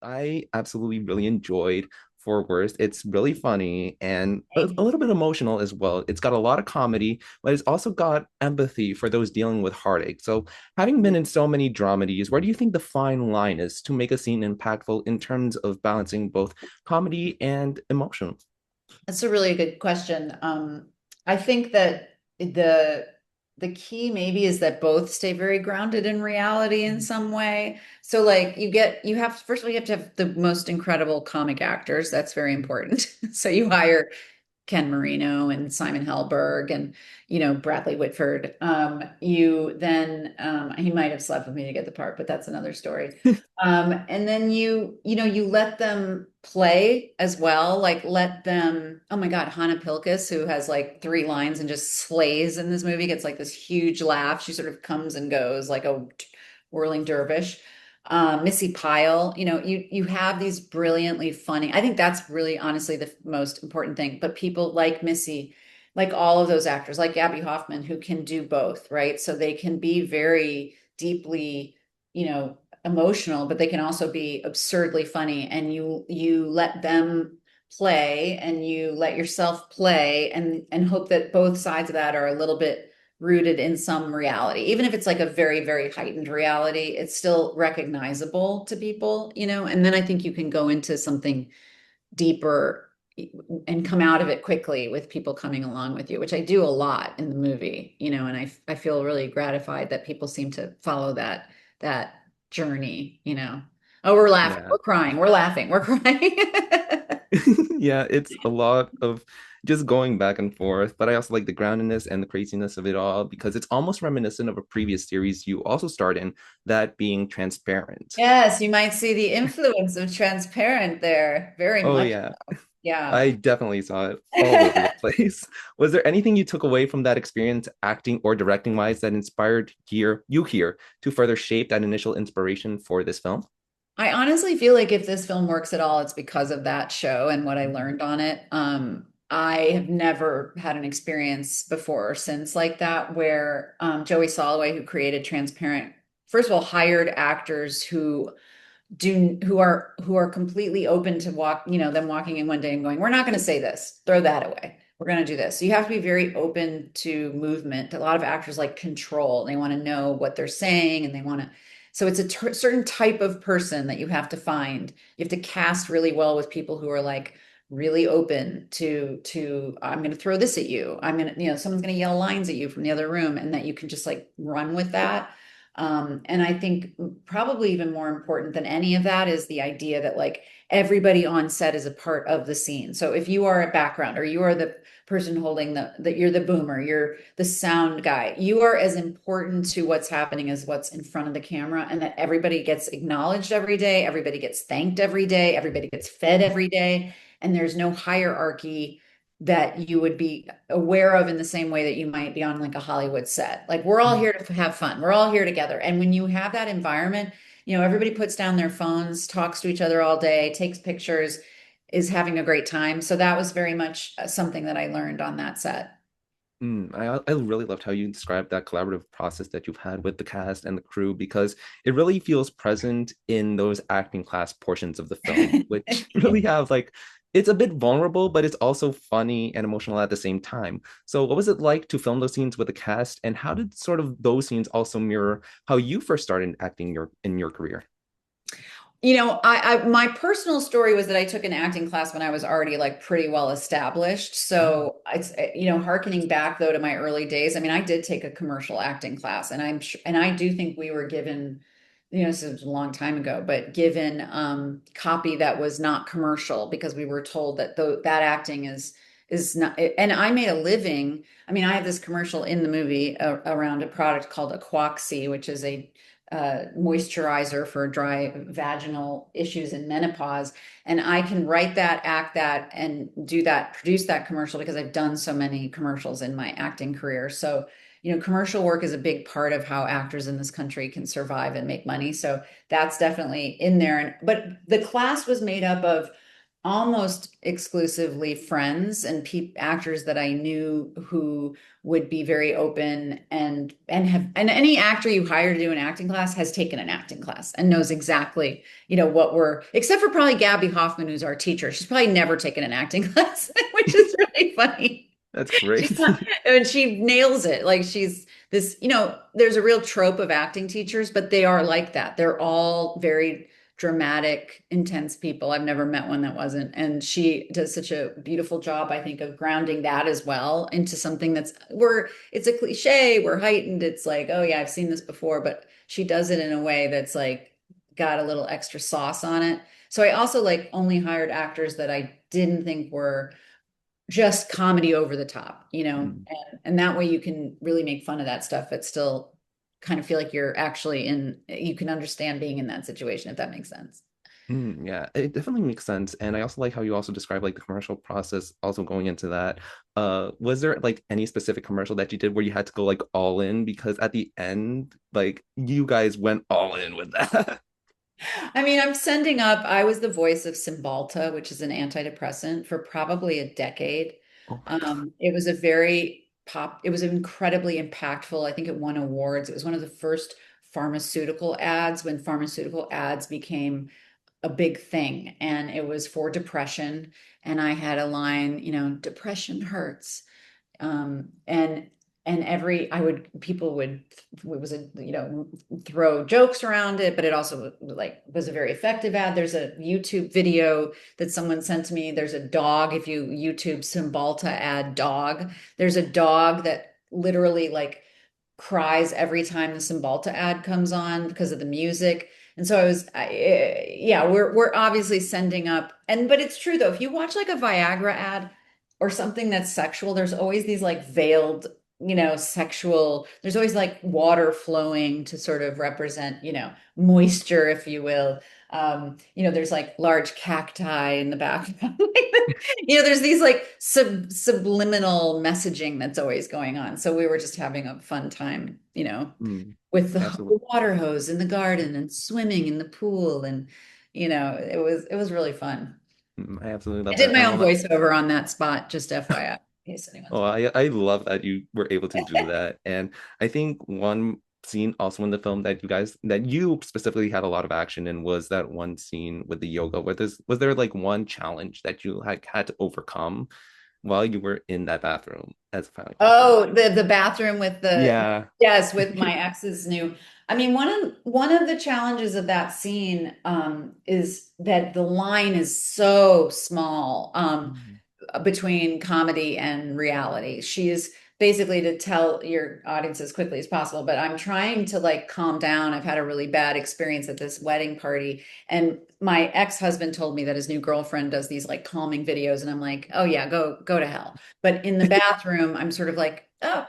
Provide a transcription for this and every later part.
I absolutely really enjoyed For Worst. It's really funny and a little bit emotional as well. It's got a lot of comedy, but it's also got empathy for those dealing with heartache. So, having been in so many dramedies, where do you think the fine line is to make a scene impactful in terms of balancing both comedy and emotion? That's a really good question. I think that the the key maybe is that both stay very grounded in reality in some way. So like you have first of all you have to have the most incredible comic actors. That's very important. So you hire Ken Marino and Simon Helberg and Bradley Whitford. You then he might have slept with me to get the part, but that's another story. And then you let them play as well, like let them. Oh my God, Hannah Pilkis, who has like three lines and just slays in this movie, gets like this huge laugh. She sort of comes and goes like a whirling dervish. Missy Pyle, you have these brilliantly funny. I think that's really honestly the most important thing. But people like Missy, like all of those actors, like Abby Hoffman, who can do both, right? So they can be very deeply, emotional, but they can also be absurdly funny. And you let them play, and you let yourself play, and hope that both sides of that are a little bit rooted in some reality. Even if it's like a very, very heightened reality, it's still recognizable to people, and then I think you can go into something deeper and come out of it quickly with people coming along with you, which I do a lot in the movie, and I feel really gratified that people seem to follow that journey. Oh, we're laughing, Yeah. we're crying, we're laughing, we're crying. Yeah, it's a lot of just going back and forth, but I also like the groundedness and the craziness of it all because it's almost reminiscent of a previous series you also starred in, that being Transparent. Yes, you might see the influence of Transparent there very Oh much. yeah, Yeah. I definitely saw it all over the place. Was there anything you took away from that experience, acting or directing wise, that inspired you here to further shape that initial inspiration for this film? I honestly feel like if this film works at all, it's because of that show and what I learned on it. I have never had an experience before or since like that where Joey Soloway, who created Transparent, first of all, hired actors who are completely open to them walking in one day and going, we're not going to say this, throw that away. We're going to do this. So you have to be very open to movement. A lot of actors like control. They want to know what they're saying and they want to. So it's a certain type of person that you have to find. You have to cast really well with people who are like really open to I'm going to throw this at you. I'm going to, someone's going to yell lines at you from the other room and that you can just like run with that. And I think probably even more important than any of that is the idea that like everybody on set is a part of the scene. So if you are a background or you are the person holding that you're the boomer, you're the sound guy, you are as important to what's happening as what's in front of the camera, and that everybody gets acknowledged every day, everybody gets thanked every day, everybody gets fed every day, and there's no hierarchy that you would be aware of in the same way that you might be on like a Hollywood set. Like we're all here to have fun. We're all here together. And when you have that environment, everybody puts down their phones, talks to each other all day, takes pictures, is having a great time. So that was very much something that I learned on that set. I really loved how you described that collaborative process that you've had with the cast and the crew because it really feels present in those acting class portions of the film, which really have like it's a bit vulnerable, but it's also funny and emotional at the same time. So, what was it like to film those scenes with the cast, and how did sort of those scenes also mirror how you first started acting in your career? My personal story was that I took an acting class when I was already like pretty well established. So it's, hearkening back though to my early days. I mean, I did take a commercial acting class, and and I do think we were given, this was a long time ago, but given copy that was not commercial because we were told that that acting is not. And I made a living. I mean, I have this commercial in the movie around a product called Aquoxy, which is a moisturizer for dry vaginal issues in menopause. And I can write that, act that, and do that, produce that commercial because I've done so many commercials in my acting career. So, commercial work is a big part of how actors in this country can survive and make money. So that's definitely in there. But the class was made up of almost exclusively friends and actors that I knew who would be very open and any actor you hire to do an acting class has taken an acting class and knows exactly, what we're except for probably Gabby Hoffman, who's our teacher. She's probably never taken an acting class, which is really funny. That's She's great. not, and she nails it. Like she's this, there's a real trope of acting teachers, but they are like that. They're all very dramatic, intense people. I've never met one that wasn't. And she does such a beautiful job, I think, of grounding that as well into something it's a cliche, we're heightened. It's like, oh yeah, I've seen this before, but she does it in a way that's like got a little extra sauce on it. So I also like only hired actors that I didn't think were just comedy over the top, Mm. and that way you can really make fun of that stuff, but still kind of feel like you can understand being in that situation, if that makes sense. Yeah, it definitely makes sense. And I also like how you also describe like the commercial process also going into that. Was there like any specific commercial that you did where you had to go like all in? Because at the end, like you guys went all in with that. I mean, I was the voice of Cymbalta, which is an antidepressant, for probably a decade. Oh my God. It was incredibly impactful. I think it won awards. It was one of the first pharmaceutical ads when pharmaceutical ads became a big thing, and it was for depression. And I had a line, depression hurts. And every I would people would it was a throw jokes around it, but it also like was a very effective ad. There's a YouTube video that someone sent to me. There's a dog. If you YouTube Cymbalta ad dog, there's a dog that literally like cries every time the Cymbalta ad comes on because of the music. And so yeah, we're obviously sending up, but it's true though. If you watch like a Viagra ad or something that's sexual, there's always these like veiled, sexual, there's always like water flowing to sort of represent, moisture, if you will. There's like large cacti in the background. There's these like subliminal messaging that's always going on. So we were just having a fun time, Mm, with the absolutely. water hose in the garden and swimming in the pool. And, it was really fun. I absolutely love I did that. my And own one, voiceover on that spot, just FYI, in case anyone's oh, wondering. I love that you were able to do that. And I think one scene also in the film that you specifically had a lot of action in was that one scene with the yoga. Was there like one challenge that you had to overcome while you were in that bathroom as a final question? Oh, the bathroom with Yeah. yes, with my ex's new. I mean, one of the challenges of that scene is that the line is so small. Mm. Between comedy and reality. She is basically to tell your audience as quickly as possible, but I'm trying to like calm down. I've had a really bad experience at this wedding party, and my ex-husband told me that his new girlfriend does these like calming videos, and I'm like, "Oh yeah, go to hell." But in the bathroom, I'm sort of like, "Oh,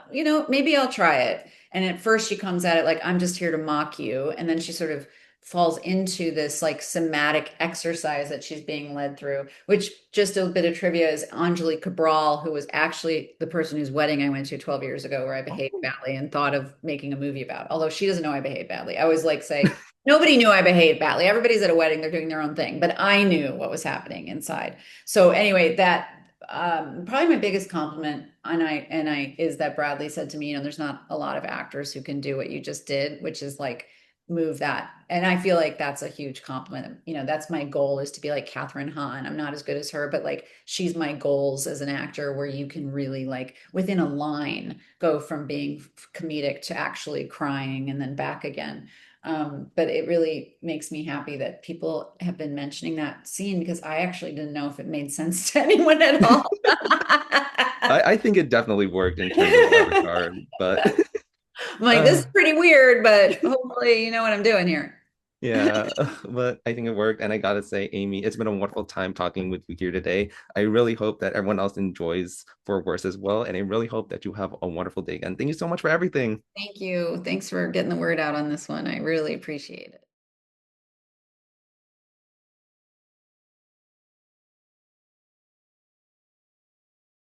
maybe I'll try it." And at first she comes at it like, "I'm just here to mock you." And then she sort of falls into this like somatic exercise that she's being led through, which, just a bit of trivia, is Anjali Cabral, who was actually the person whose wedding I went to 12 years ago, where I behaved Oh. badly and thought of making a movie about. Although she doesn't know I behaved badly. I always like say, nobody knew I behaved badly. Everybody's at a wedding, they're doing their own thing, but I knew what was happening inside. So anyway, that probably my biggest compliment, and I is that Bradley said to me, there's not a lot of actors who can do what you just did, which is like move that. And I feel like that's a huge compliment. That's my goal, is to be like Catherine Hahn. I'm not as good as her, but like she's my goals as an actor, where you can really like within a line go from being comedic to actually crying and then back again. But it really makes me happy that people have been mentioning that scene, because I actually didn't know if it made sense to anyone at all. I think it definitely worked in terms of Avatar, but I'm like, this is uh, pretty weird, but hopefully you know what I'm doing here. yeah, but I think it worked. And I gotta say, Amy, it's been a wonderful time talking with you here today. I really hope that everyone else enjoys For Worse as well. And I really hope that you have a wonderful day again. Thank you so much for everything. Thank you. Thanks for getting the word out on this one. I really appreciate it.